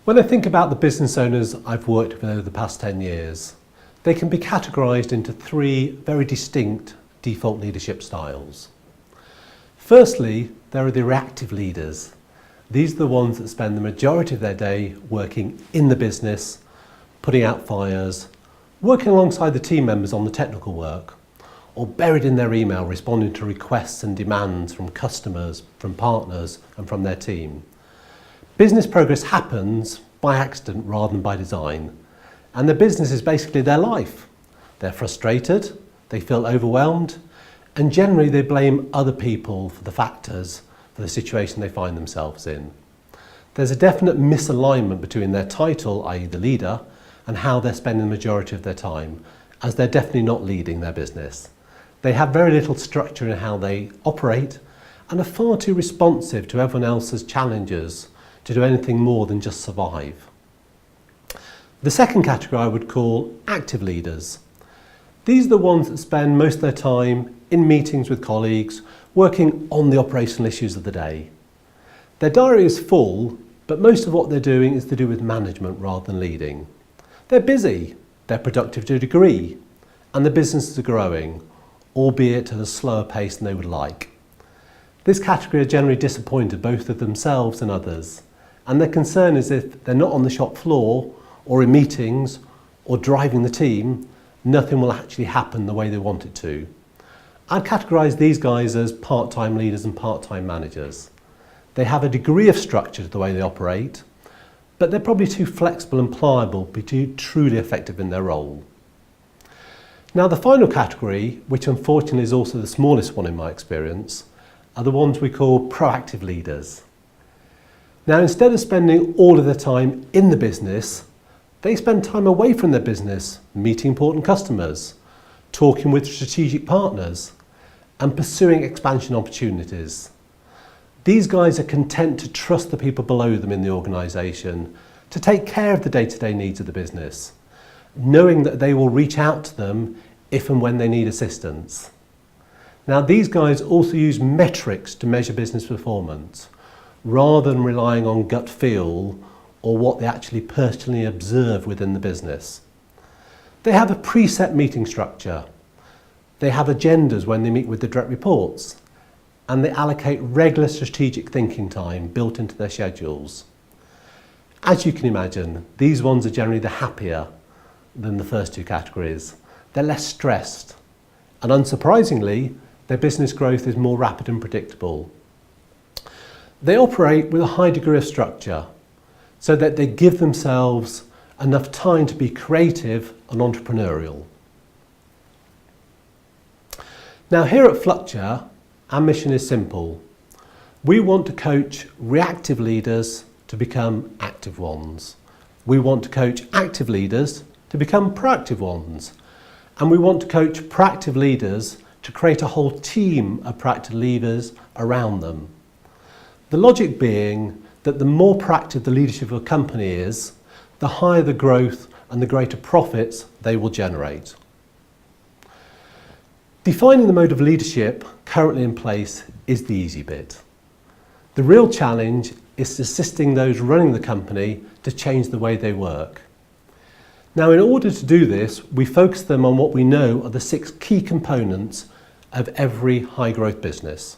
When I think about the business owners I've worked with over the past 10 years, they can be categorised into three very distinct default leadership styles. Firstly, there are the reactive leaders. These are the ones that spend the majority of their day working in the business, putting out fires, working alongside the team members on the technical work, or buried in their email responding to requests and demands from customers, from partners and from their team. Business progress happens by accident rather than by design, and their business is basically their life. They're frustrated, they feel overwhelmed, and generally they blame other people for the factors for the situation they find themselves in. There's a definite misalignment between their title, i.e. the leader, and how they're spending the majority of their time, as they're definitely not leading their business. They have very little structure in how they operate and are far too responsive to everyone else's challenges to do anything more than just survive. The second category I would call active leaders. These are the ones that spend most of their time in meetings with colleagues, working on the operational issues of the day. Their diary is full, but most of what they're doing is to do with management rather than leading. They're busy, they're productive to a degree, and the businesses are growing, albeit at a slower pace than they would like. This category are generally disappointed both of themselves and others, and their concern is if they're not on the shop floor or in meetings or driving the team, nothing will actually happen the way they want it to. I'd categorise these guys as part-time leaders and part-time managers. They have a degree of structure to the way they operate, but they're probably too flexible and pliable to be truly effective in their role. Now the final category, which unfortunately is also the smallest one in my experience, are the ones we call proactive leaders. Now instead of spending all of their time in the business, they spend time away from their business, meeting important customers, talking with strategic partners, and pursuing expansion opportunities. These guys are content to trust the people below them in the organisation to take care of the day-to-day needs of the business, knowing that they will reach out to them if and when they need assistance. Now these guys also use metrics to measure business performance, rather than relying on gut feel or what they actually personally observe within the business. They have a preset meeting structure. They have agendas when they meet with the direct reports, and they allocate regular strategic thinking time built into their schedules. As you can imagine, these ones are generally the happier than the first two categories. They're less stressed, and unsurprisingly, their business growth is more rapid and predictable. They operate with a high degree of structure, so that they give themselves enough time to be creative and entrepreneurial. Now here at Flucture, our mission is simple. We want to coach reactive leaders to become active ones. We want to coach active leaders to become proactive ones. And we want to coach proactive leaders to create a whole team of proactive leaders around them. The logic being that the more proactive the leadership of a company is, the higher the growth and the greater profits they will generate. Defining the mode of leadership currently in place is the easy bit. The real challenge is assisting those running the company to change the way they work. Now, in order to do this, we focus them on what we know are the 6 key components of every high growth business.